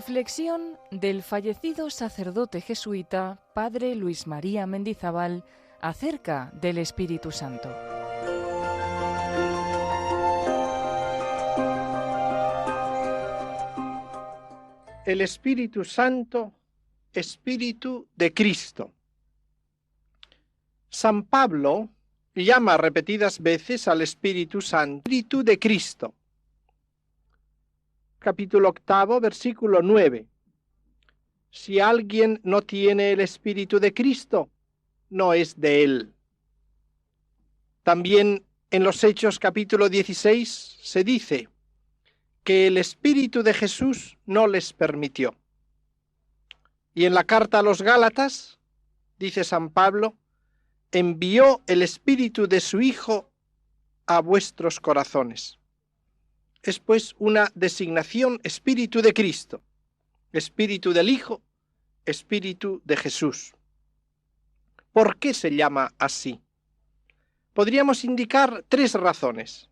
Reflexión del fallecido sacerdote jesuita Padre Luis María Mendizábal acerca del Espíritu Santo. El Espíritu Santo, Espíritu de Cristo. San Pablo llama repetidas veces al Espíritu Santo, Espíritu de Cristo. Capítulo 8, versículo 9. Si alguien no tiene el Espíritu de Cristo, no es de él. También en los Hechos capítulo 16 se dice que el Espíritu de Jesús no les permitió. Y en la carta a los Gálatas, dice San Pablo, envió el Espíritu de su Hijo a vuestros corazones. Es pues una designación Espíritu de Cristo, Espíritu del Hijo, Espíritu de Jesús. ¿Por qué se llama así? Podríamos indicar tres razones.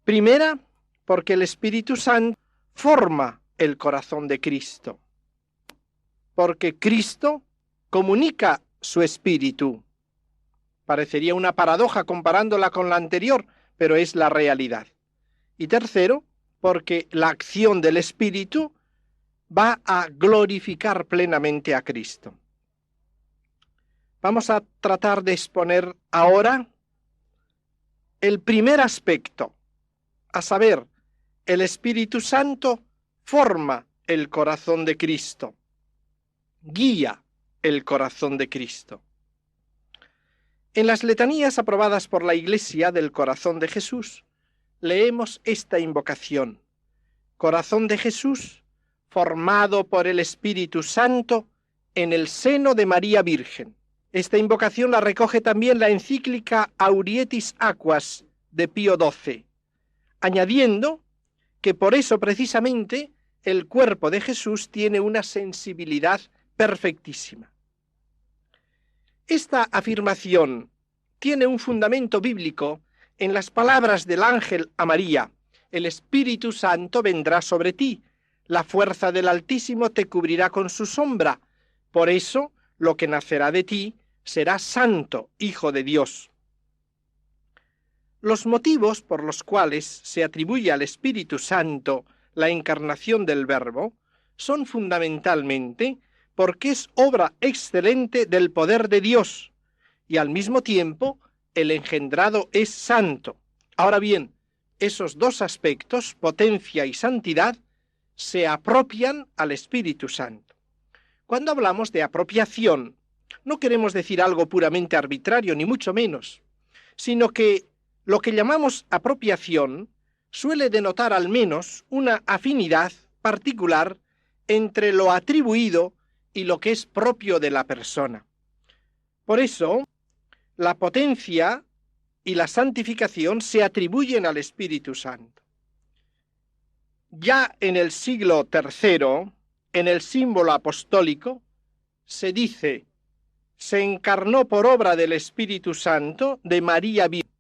Primera, porque el Espíritu Santo forma el corazón de Cristo. Porque Cristo comunica su Espíritu. Parecería una paradoja comparándola con la anterior, pero es la realidad. Y tercero, porque la acción del Espíritu va a glorificar plenamente a Cristo. Vamos a tratar de exponer ahora el primer aspecto, a saber, el Espíritu Santo forma el corazón de Cristo, guía el corazón de Cristo. En las letanías aprobadas por la Iglesia del Corazón de Jesús, leemos esta invocación: Corazón de Jesús, formado por el Espíritu Santo en el seno de María Virgen. Esta invocación la recoge también la encíclica Aurietis Aquas de Pío XII, añadiendo que por eso precisamente el cuerpo de Jesús tiene una sensibilidad perfectísima. Esta afirmación tiene un fundamento bíblico en las palabras del ángel a María: el Espíritu Santo vendrá sobre ti, la fuerza del Altísimo te cubrirá con su sombra, por eso lo que nacerá de ti será santo, Hijo de Dios. Los motivos por los cuales se atribuye al Espíritu Santo la encarnación del Verbo son fundamentalmente porque es obra excelente del poder de Dios y al mismo tiempo el engendrado es santo. Ahora bien, esos dos aspectos, potencia y santidad, se apropian al Espíritu Santo. Cuando hablamos de apropiación, no queremos decir algo puramente arbitrario, ni mucho menos, sino que lo que llamamos apropiación suele denotar al menos una afinidad particular entre lo atribuido y lo que es propio de la persona. Por eso, la potencia y la santificación se atribuyen al Espíritu Santo. Ya en el siglo III, en el símbolo apostólico, se dice: se encarnó por obra del Espíritu Santo de María Virgen.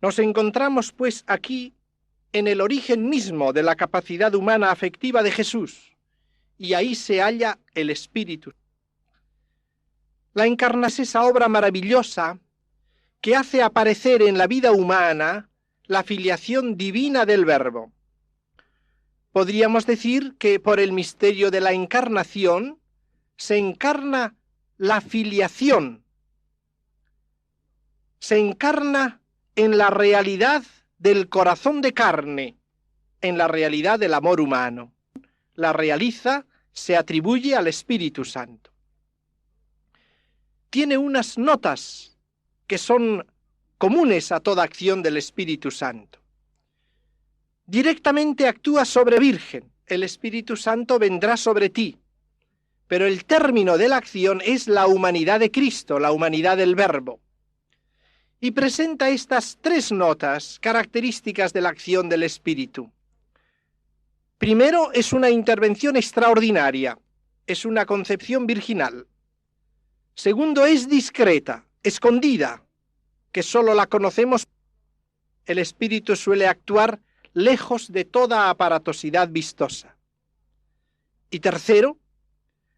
Nos encontramos pues aquí en el origen mismo de la capacidad humana afectiva de Jesús, y ahí se halla el Espíritu. La encarnación es esa obra maravillosa que hace aparecer en la vida humana la filiación divina del Verbo. Podríamos decir que por el misterio de la encarnación se encarna la filiación, se encarna en la realidad del corazón de carne, en la realidad del amor humano. La realiza, se atribuye al Espíritu Santo. Tiene unas notas que son comunes a toda acción del Espíritu Santo. Directamente actúa sobre Virgen, el Espíritu Santo vendrá sobre ti, pero el término de la acción es la humanidad de Cristo, la humanidad del Verbo. Y presenta estas tres notas características de la acción del Espíritu. Primero, es una intervención extraordinaria, es una concepción virginal. Segundo, es discreta, escondida, que solo la conocemos. El Espíritu suele actuar lejos de toda aparatosidad vistosa. Y tercero,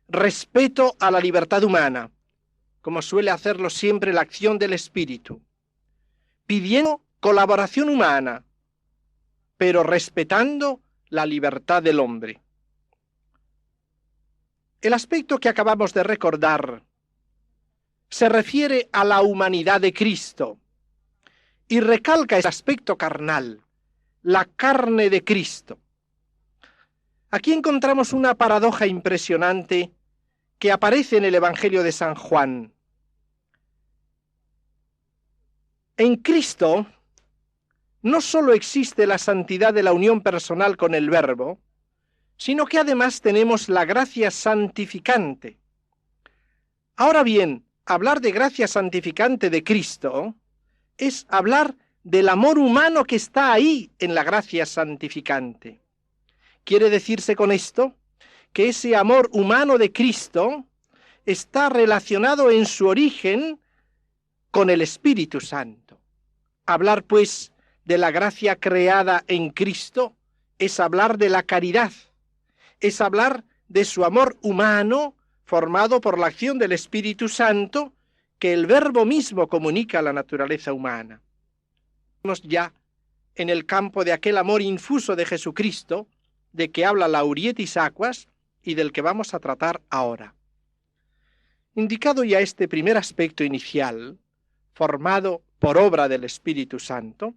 respeto a la libertad humana, como suele hacerlo siempre la acción del Espíritu, pidiendo colaboración humana, pero respetando la libertad del hombre. El aspecto que acabamos de recordar se refiere a la humanidad de Cristo y recalca ese aspecto carnal, la carne de Cristo. Aquí encontramos una paradoja impresionante que aparece en el Evangelio de San Juan. En Cristo no solo existe la santidad de la unión personal con el Verbo, sino que además tenemos la gracia santificante. Ahora bien, hablar de gracia santificante de Cristo es hablar del amor humano que está ahí en la gracia santificante. Quiere decirse con esto que ese amor humano de Cristo está relacionado en su origen con el Espíritu Santo. Hablar, pues, de la gracia creada en Cristo es hablar de la caridad, es hablar de su amor humano formado por la acción del Espíritu Santo que el Verbo mismo comunica a la naturaleza humana. Estamos ya en el campo de aquel amor infuso de Jesucristo, de que habla Laurietis Aquas y del que vamos a tratar ahora. Indicado ya este primer aspecto inicial, formado por obra del Espíritu Santo,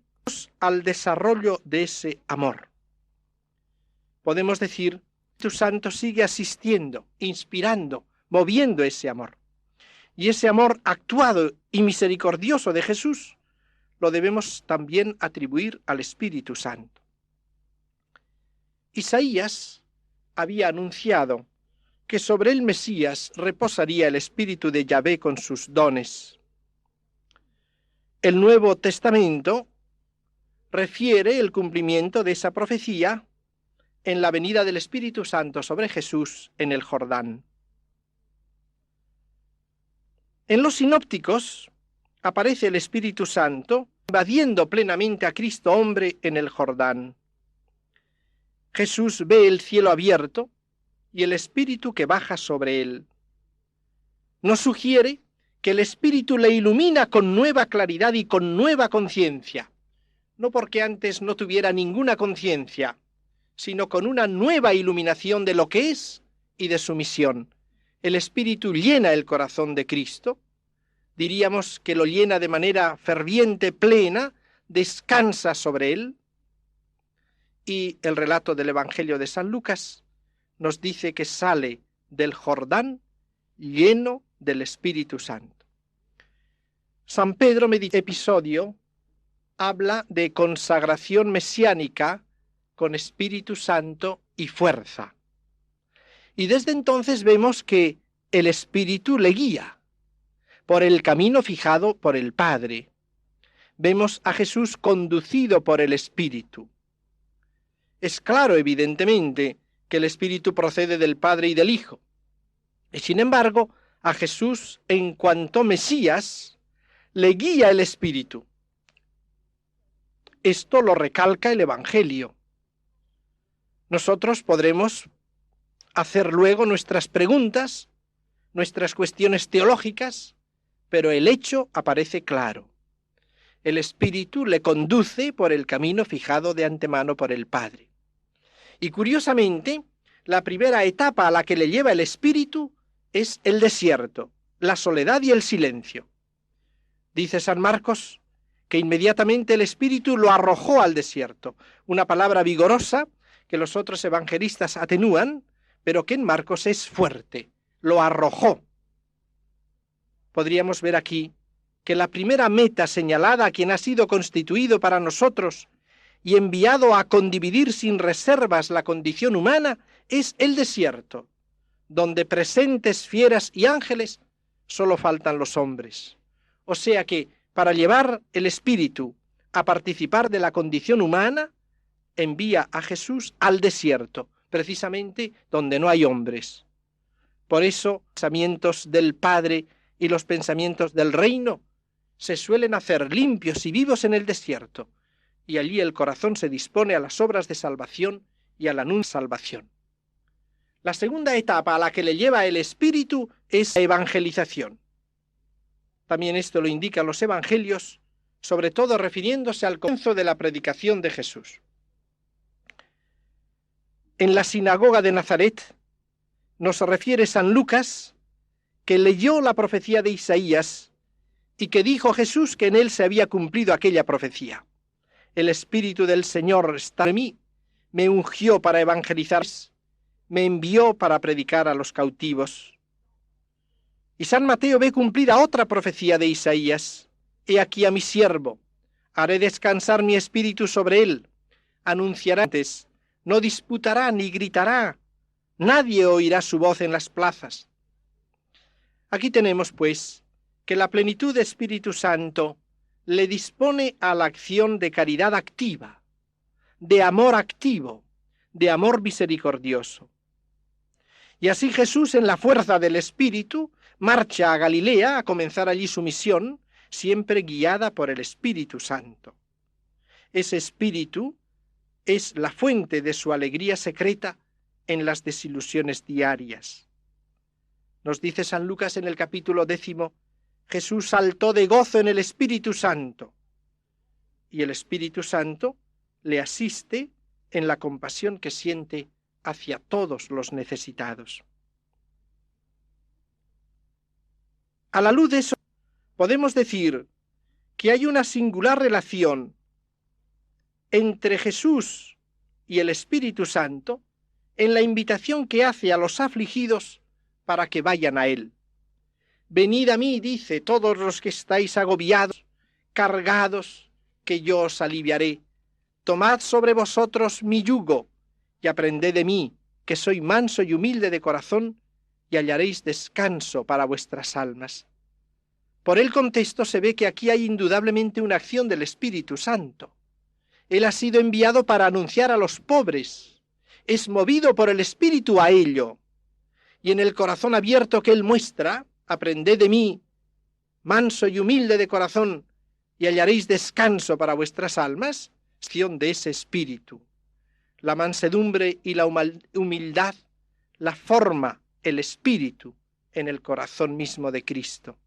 al desarrollo de ese amor. Podemos decir, el Espíritu Santo sigue asistiendo, inspirando, moviendo ese amor. Y ese amor actuado y misericordioso de Jesús lo debemos también atribuir al Espíritu Santo. Isaías había anunciado que sobre el Mesías reposaría el Espíritu de Yahvé con sus dones. El Nuevo Testamento refiere el cumplimiento de esa profecía en la venida del Espíritu Santo sobre Jesús en el Jordán. En los sinópticos aparece el Espíritu Santo invadiendo plenamente a Cristo hombre en el Jordán. Jesús ve el cielo abierto y el Espíritu que baja sobre él. Nos sugiere que el Espíritu le ilumina con nueva claridad y con nueva conciencia, no porque antes no tuviera ninguna conciencia, sino con una nueva iluminación de lo que es y de su misión. El Espíritu llena el corazón de Cristo, diríamos que lo llena de manera ferviente, plena, descansa sobre él, y el relato del Evangelio de San Lucas nos dice que sale del Jordán lleno del Espíritu Santo. San Pedro, episodio, habla de consagración mesiánica con Espíritu Santo y fuerza. Y desde entonces vemos que el Espíritu le guía por el camino fijado por el Padre. Vemos a Jesús conducido por el Espíritu. Es claro, evidentemente, que el Espíritu procede del Padre y del Hijo. Y sin embargo, a Jesús, en cuanto Mesías, le guía el Espíritu. Esto lo recalca el Evangelio. Nosotros podremos hacer luego nuestras preguntas, nuestras cuestiones teológicas, pero el hecho aparece claro. El Espíritu le conduce por el camino fijado de antemano por el Padre. Y curiosamente, la primera etapa a la que le lleva el Espíritu es el desierto, la soledad y el silencio. Dice San Marcos que inmediatamente el Espíritu lo arrojó al desierto, una palabra vigorosa que los otros evangelistas atenúan, pero que en Marcos es fuerte, lo arrojó. Podríamos ver aquí que la primera meta señalada a quien ha sido constituido para nosotros y enviado a condividir sin reservas la condición humana es el desierto, donde presentes fieras y ángeles solo faltan los hombres. O sea que para llevar el Espíritu a participar de la condición humana, envía a Jesús al desierto, precisamente donde no hay hombres. Por eso, los pensamientos del Padre y los pensamientos del reino se suelen hacer limpios y vivos en el desierto, y allí el corazón se dispone a las obras de salvación y a la salvación. La segunda etapa a la que le lleva el Espíritu es la evangelización. También esto lo indican los evangelios, sobre todo refiriéndose al comienzo de la predicación de Jesús. En la sinagoga de Nazaret nos refiere San Lucas que leyó la profecía de Isaías y que dijo Jesús que en él se había cumplido aquella profecía. El Espíritu del Señor está en mí, me ungió para evangelizar, me envió para predicar a los cautivos. Y San Mateo ve cumplida otra profecía de Isaías. He aquí a mi siervo, haré descansar mi espíritu sobre él, anunciará antes, no disputará ni gritará, nadie oirá su voz en las plazas. Aquí tenemos, pues, que la plenitud de Espíritu Santo le dispone a la acción de caridad activa, de amor activo, de amor misericordioso. Y así Jesús, en la fuerza del Espíritu, marcha a Galilea a comenzar allí su misión, siempre guiada por el Espíritu Santo. Ese Espíritu es la fuente de su alegría secreta en las desilusiones diarias. Nos dice San Lucas en el capítulo 10, Jesús saltó de gozo en el Espíritu Santo, y el Espíritu Santo le asiste en la compasión que siente hacia todos los necesitados. A la luz de eso, podemos decir que hay una singular relación entre Jesús y el Espíritu Santo en la invitación que hace a los afligidos para que vayan a Él. Venid a mí, dice, todos los que estáis agobiados, cargados, que yo os aliviaré. Tomad sobre vosotros mi yugo y aprended de mí, que soy manso y humilde de corazón, y hallaréis descanso para vuestras almas. Por el contexto se ve que aquí hay indudablemente una acción del Espíritu Santo. Él ha sido enviado para anunciar a los pobres, es movido por el Espíritu a ello, y en el corazón abierto que Él muestra, aprended de mí, manso y humilde de corazón, y hallaréis descanso para vuestras almas, acción de ese Espíritu. La mansedumbre y la humildad la forma el Espíritu en el corazón mismo de Cristo.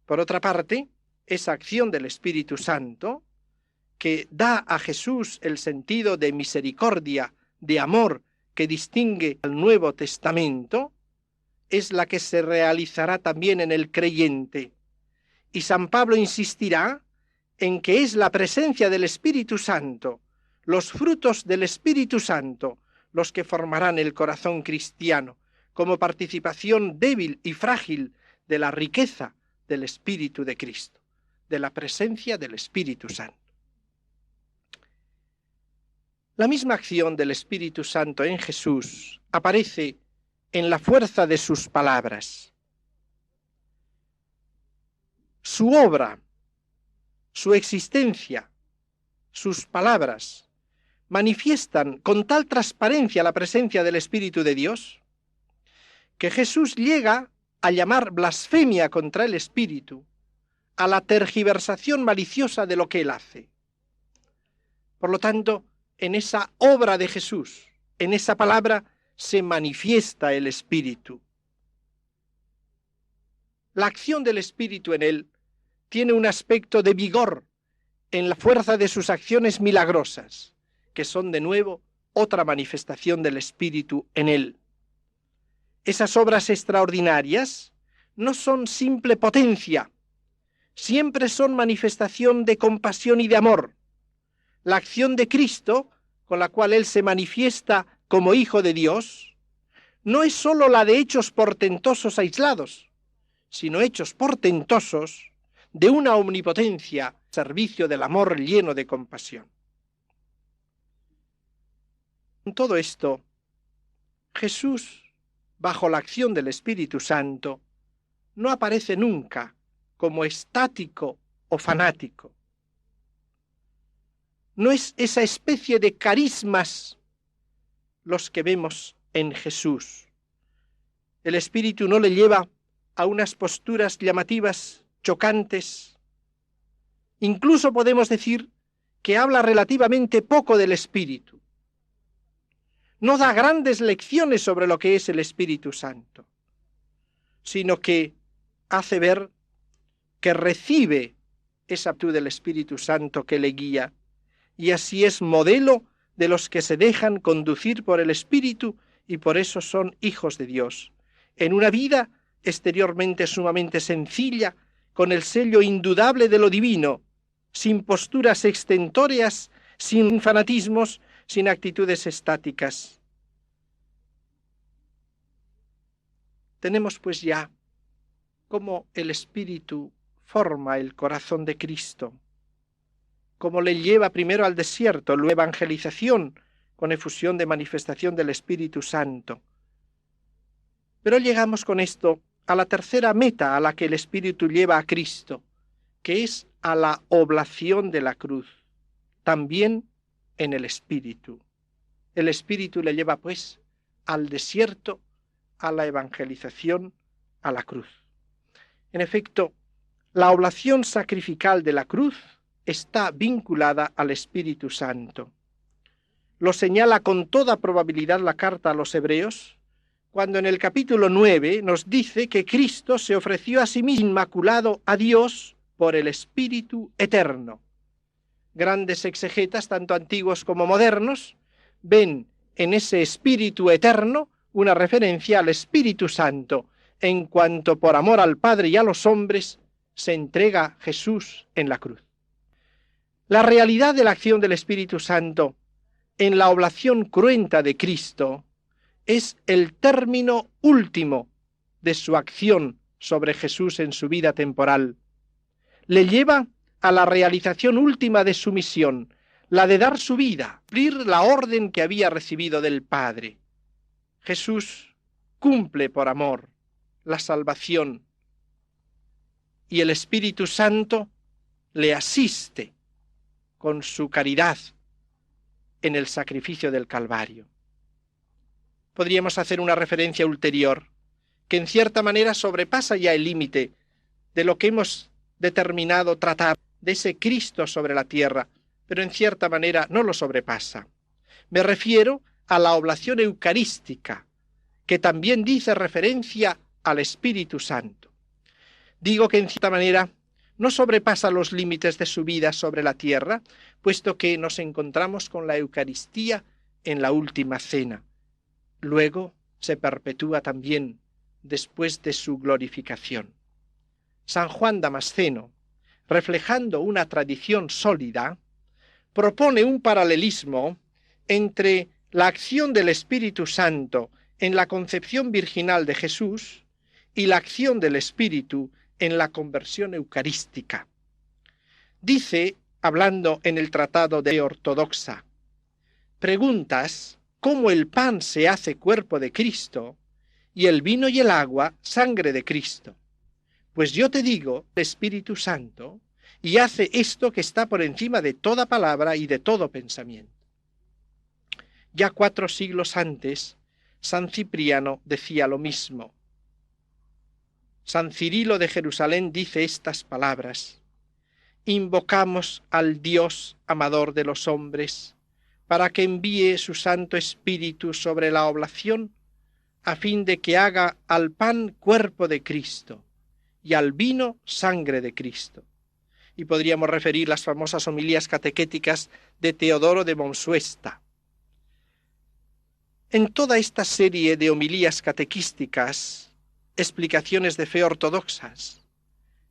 Por otra parte, esa acción del Espíritu Santo, que da a Jesús el sentido de misericordia, de amor, que distingue al Nuevo Testamento, es la que se realizará también en el creyente. Y San Pablo insistirá en que es la presencia del Espíritu Santo, los frutos del Espíritu Santo, los que formarán el corazón cristiano, como participación débil y frágil de la riqueza del Espíritu de Cristo, de la presencia del Espíritu Santo. La misma acción del Espíritu Santo en Jesús aparece en la fuerza de sus palabras. Su obra, su existencia, sus palabras manifiestan con tal transparencia la presencia del Espíritu de Dios que Jesús llega a llamar blasfemia contra el Espíritu a la tergiversación maliciosa de lo que Él hace. Por lo tanto, en esa obra de Jesús, en esa palabra, se manifiesta el Espíritu. La acción del Espíritu en Él tiene un aspecto de vigor en la fuerza de sus acciones milagrosas, que son de nuevo otra manifestación del Espíritu en Él. Esas obras extraordinarias no son simple potencia, siempre son manifestación de compasión y de amor. La acción de Cristo, con la cual Él se manifiesta como Hijo de Dios, no es sólo la de hechos portentosos aislados, sino hechos portentosos de una omnipotencia, servicio del amor lleno de compasión. En todo esto, Jesús, bajo la acción del Espíritu Santo, no aparece nunca como estático o fanático. No es esa especie de carismas los que vemos en Jesús. El Espíritu no le lleva a unas posturas llamativas, chocantes. Incluso podemos decir que habla relativamente poco del Espíritu. no da grandes lecciones sobre lo que es el Espíritu Santo, sino que hace ver que recibe esa virtud del Espíritu Santo que le guía, y así es modelo de los que se dejan conducir por el Espíritu y por eso son hijos de Dios, en una vida exteriormente sumamente sencilla, con el sello indudable de lo divino, sin posturas extentóreas, sin fanatismos, sin actitudes estáticas. Tenemos pues ya cómo el Espíritu forma el corazón de Cristo, cómo le lleva primero al desierto, luego evangelización, con efusión de manifestación del Espíritu Santo. Pero llegamos con esto a la tercera meta a la que el Espíritu lleva a Cristo, que es a la oblación de la cruz, también en el Espíritu. El Espíritu le lleva, pues, al desierto, a la evangelización, a la cruz. En efecto, la oblación sacrificial de la cruz está vinculada al Espíritu Santo. Lo señala con toda probabilidad la carta a los Hebreos, cuando en el capítulo 9 nos dice que Cristo se ofreció a sí mismo inmaculado a Dios por el Espíritu eterno. Grandes exegetas, tanto antiguos como modernos, ven en ese Espíritu eterno una referencia al Espíritu Santo, en cuanto por amor al Padre y a los hombres se entrega Jesús en la cruz. La realidad de la acción del Espíritu Santo en la oblación cruenta de Cristo es el término último de su acción sobre Jesús en su vida temporal. Le lleva a la realización última de su misión, la de dar su vida, cumplir la orden que había recibido del Padre. Jesús cumple por amor la salvación y el Espíritu Santo le asiste con su caridad en el sacrificio del Calvario. Podríamos hacer una referencia ulterior que en cierta manera sobrepasa ya el límite de lo que hemos determinado tratar de ese Cristo sobre la tierra, pero en cierta manera no lo sobrepasa. Me refiero a la oblación eucarística, que también dice referencia al Espíritu Santo. Digo que en cierta manera no sobrepasa los límites de su vida sobre la tierra, puesto que nos encontramos con la Eucaristía en la última cena. Luego se perpetúa también después de su glorificación. San Juan Damasceno, reflejando una tradición sólida, propone un paralelismo entre la acción del Espíritu Santo en la concepción virginal de Jesús y la acción del Espíritu en la conversión eucarística. Dice, hablando en el Tratado de Ortodoxa, preguntas cómo el pan se hace cuerpo de Cristo y el vino y el agua sangre de Cristo. Pues yo te digo, el Espíritu Santo, y hace esto que está por encima de toda palabra y de todo pensamiento. Ya 4 siglos antes, San Cipriano decía lo mismo. San Cirilo de Jerusalén dice estas palabras: invocamos al Dios amador de los hombres, para que envíe su Santo Espíritu sobre la oblación, a fin de que haga al pan cuerpo de Cristo y al vino sangre de Cristo. Y podríamos referir las famosas homilías catequéticas de Teodoro de Monsuesta. En toda esta serie de homilías catequísticas, explicaciones de fe ortodoxas,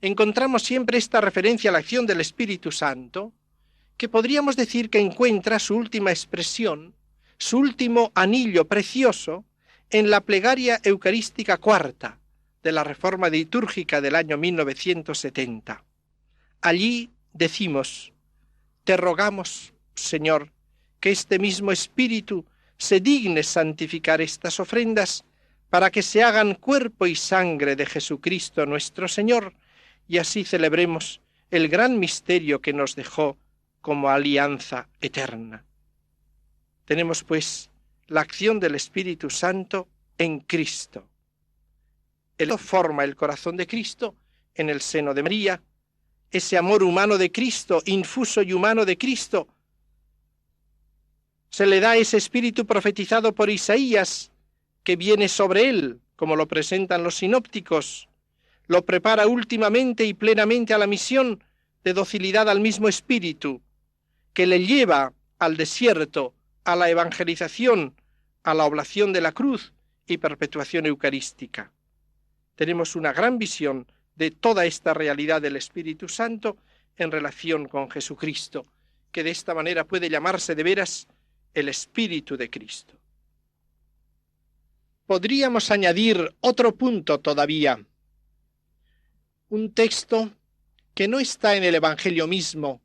encontramos siempre esta referencia a la acción del Espíritu Santo, que podríamos decir que encuentra su última expresión, su último anillo precioso, en la plegaria eucarística cuarta de la Reforma Litúrgica del año 1970. Allí decimos: te rogamos, Señor, que este mismo Espíritu se digne santificar estas ofrendas para que se hagan cuerpo y sangre de Jesucristo nuestro Señor, y así celebremos el gran misterio que nos dejó como alianza eterna. Tenemos, pues, la acción del Espíritu Santo en Cristo. Él forma el corazón de Cristo en el seno de María. Ese amor humano de Cristo, infuso y humano de Cristo, se le da ese espíritu profetizado por Isaías, que viene sobre él, como lo presentan los sinópticos, lo prepara últimamente y plenamente a la misión de docilidad al mismo espíritu, que le lleva al desierto, a la evangelización, a la oblación de la cruz y perpetuación eucarística. Tenemos una gran visión de toda esta realidad del Espíritu Santo en relación con Jesucristo, que de esta manera puede llamarse de veras el Espíritu de Cristo. Podríamos añadir otro punto todavía, un texto que no está en el Evangelio mismo,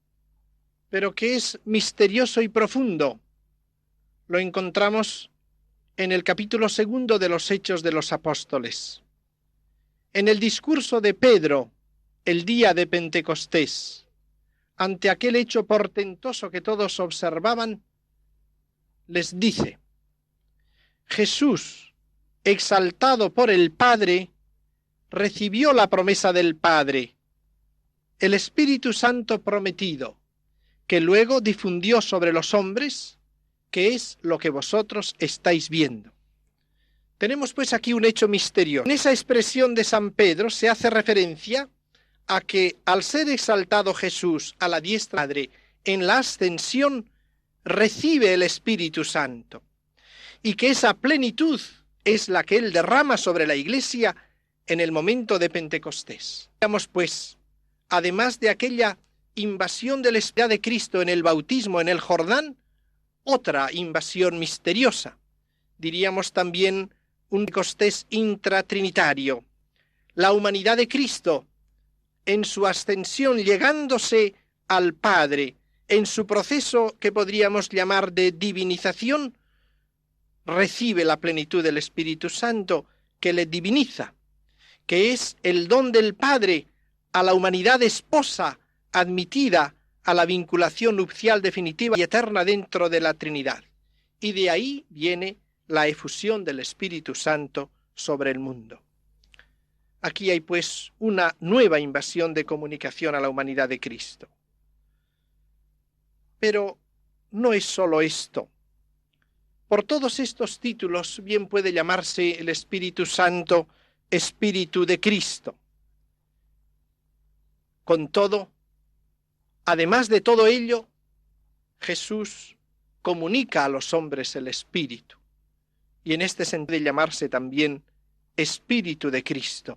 pero que es misterioso y profundo. Lo encontramos en el capítulo 2 de los Hechos de los Apóstoles. En el discurso de Pedro, el día de Pentecostés, ante aquel hecho portentoso que todos observaban, les dice: Jesús, exaltado por el Padre, recibió la promesa del Padre, el Espíritu Santo prometido, que luego difundió sobre los hombres, que es lo que vosotros estáis viendo. Tenemos pues aquí un hecho misterioso. En esa expresión de San Pedro se hace referencia a que al ser exaltado Jesús a la diestra del Padre en la ascensión, recibe el Espíritu Santo, y que esa plenitud es la que Él derrama sobre la Iglesia en el momento de Pentecostés. Veamos pues, además de aquella invasión del Espíritu de Cristo en el bautismo en el Jordán, otra invasión misteriosa, diríamos también un Pentecostés intratrinitario, la humanidad de Cristo en su ascensión llegándose al Padre, en su proceso que podríamos llamar de divinización, recibe la plenitud del Espíritu Santo que le diviniza, que es el don del Padre a la humanidad esposa admitida a la vinculación nupcial definitiva y eterna dentro de la Trinidad. Y de ahí viene la efusión del Espíritu Santo sobre el mundo. Aquí hay pues una nueva invasión de comunicación a la humanidad de Cristo. Pero no es solo esto. Por todos estos títulos bien puede llamarse el Espíritu Santo Espíritu de Cristo. Con todo, además de todo ello, Jesús comunica a los hombres el Espíritu, y en este sentido de llamarse también Espíritu de Cristo.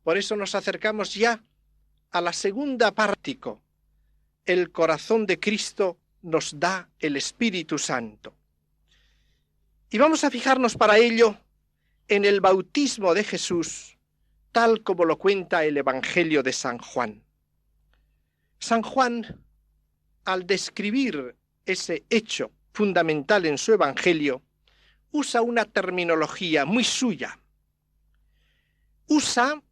Por eso nos acercamos ya a la segunda parte. El corazón de Cristo nos da el Espíritu Santo. Y vamos a fijarnos para ello en el bautismo de Jesús, tal como lo cuenta el Evangelio de San Juan. San Juan, al describir ese hecho fundamental en su Evangelio, usa una terminología muy suya. Usa,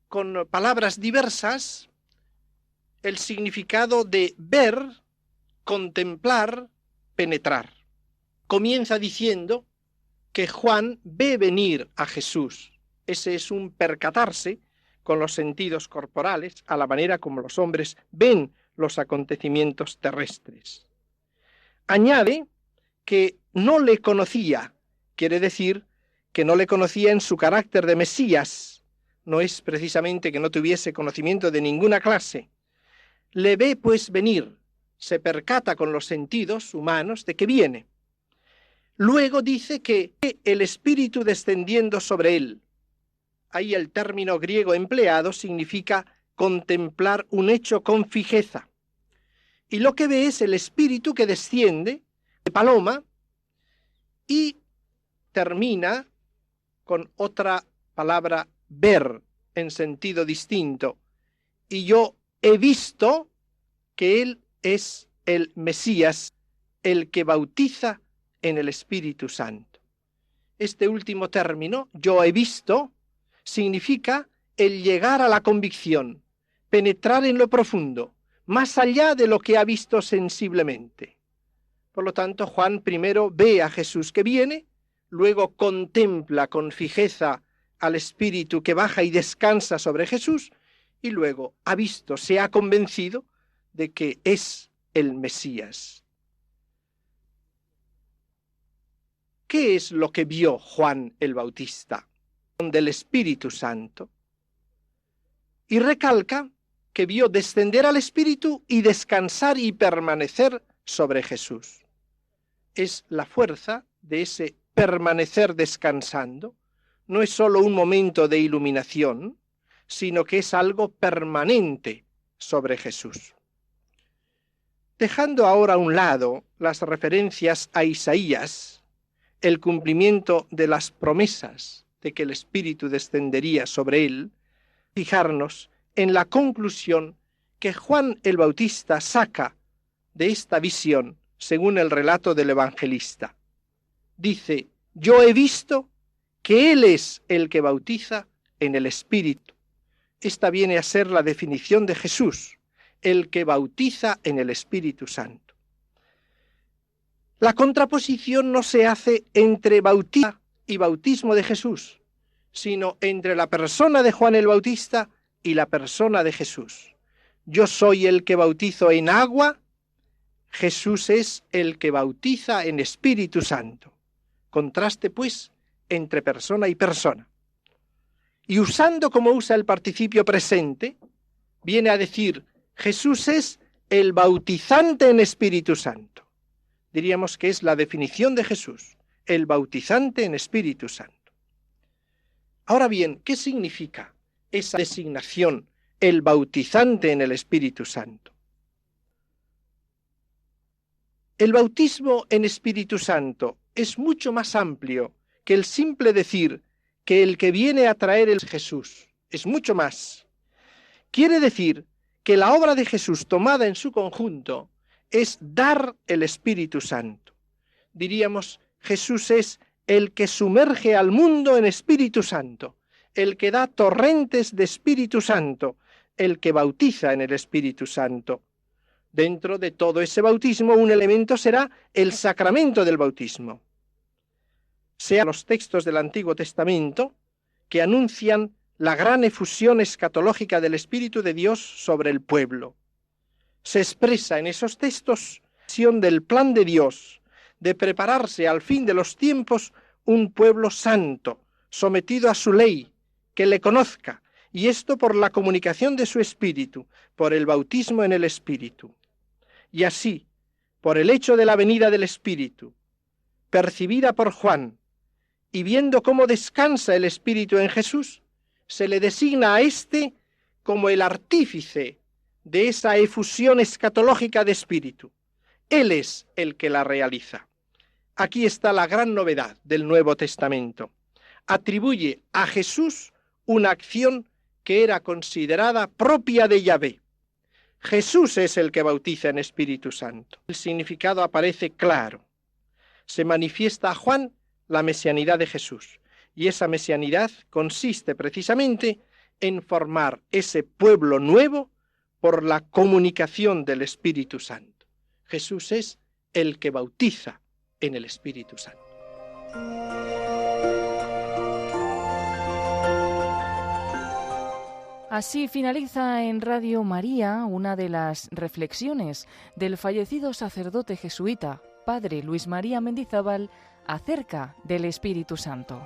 con palabras diversas, el significado de ver, contemplar, penetrar. Comienza diciendo que Juan ve venir a Jesús. Ese es un percatarse con los sentidos corporales, a la manera como los hombres ven los acontecimientos terrestres. Añade que no le conocía, quiere decir que no le conocía en su carácter de Mesías. No es precisamente que no tuviese conocimiento de ninguna clase. Le ve pues venir, se percata con los sentidos humanos de que viene. Luego dice que el Espíritu descendiendo sobre él. Ahí el término griego empleado significa contemplar un hecho con fijeza. Y lo que ve es el Espíritu que desciende de paloma y termina con otra palabra, ver, en sentido distinto. Y yo he visto que Él es el Mesías, el que bautiza en el Espíritu Santo. Este último término, yo he visto, significa el llegar a la convicción, penetrar en lo profundo, más allá de lo que ha visto sensiblemente. Por lo tanto, Juan primero ve a Jesús que viene, luego contempla con fijeza al Espíritu que baja y descansa sobre Jesús, y luego ha visto, se ha convencido de que es el Mesías. ¿qué es lo que vio Juan el Bautista del Espíritu Santo? Y recalca que vio descender al Espíritu y descansar y permanecer sobre Jesús. Es la fuerza de ese permanecer descansando. No es solo un momento de iluminación, sino que es algo permanente sobre Jesús. Dejando ahora a un lado las referencias a Isaías, el cumplimiento de las promesas de que el Espíritu descendería sobre él, fijarnos en la conclusión que Juan el Bautista saca de esta visión según el relato del evangelista. Dice: yo he visto que Él es el que bautiza en el Espíritu. Esta viene a ser la definición de Jesús, el que bautiza en el Espíritu Santo. La contraposición no se hace entre bautismo y bautismo de Jesús, sino entre la persona de Juan el Bautista y la persona de Jesús. Yo soy el que bautizo en agua, Jesús es el que bautiza en Espíritu Santo. Contraste, pues, entre persona y persona. Y usando como usa el participio presente, viene a decir: Jesús es el bautizante en Espíritu Santo. Diríamos que es la definición de Jesús, el bautizante en Espíritu Santo. Ahora bien, ¿qué significa esa designación, el bautizante en el Espíritu Santo? El bautismo en Espíritu Santo es mucho más amplio que el simple decir que el que viene a traer es Jesús. Es mucho más. Quiere decir que la obra de Jesús tomada en su conjunto es dar el Espíritu Santo. Diríamos, Jesús es el que sumerge al mundo en Espíritu Santo, el que da torrentes de Espíritu Santo, el que bautiza en el Espíritu Santo. Dentro de todo ese bautismo, un elemento será el sacramento del bautismo. Sean los textos del Antiguo Testamento que anuncian la gran efusión escatológica del Espíritu de Dios sobre el pueblo. Se expresa en esos textos la visión del plan de Dios de prepararse al fin de los tiempos un pueblo santo, sometido a su ley, que le conozca, y esto por la comunicación de su Espíritu, por el bautismo en el Espíritu. Y así, por el hecho de la venida del Espíritu, percibida por Juan, y viendo cómo descansa el Espíritu en Jesús, se le designa a éste como el artífice de esa efusión escatológica de Espíritu. Él es el que la realiza. Aquí está la gran novedad del Nuevo Testamento. Atribuye a Jesús una acción que era considerada propia de Yahvé. Jesús es el que bautiza en Espíritu Santo. El significado aparece claro. Se manifiesta a Juan la mesianidad de Jesús, y esa mesianidad consiste precisamente en formar ese pueblo nuevo por la comunicación del Espíritu Santo. Jesús es el que bautiza en el Espíritu Santo. Así finaliza en Radio María una de las reflexiones del fallecido sacerdote jesuita, padre Luis María Mendizábal, acerca del Espíritu Santo.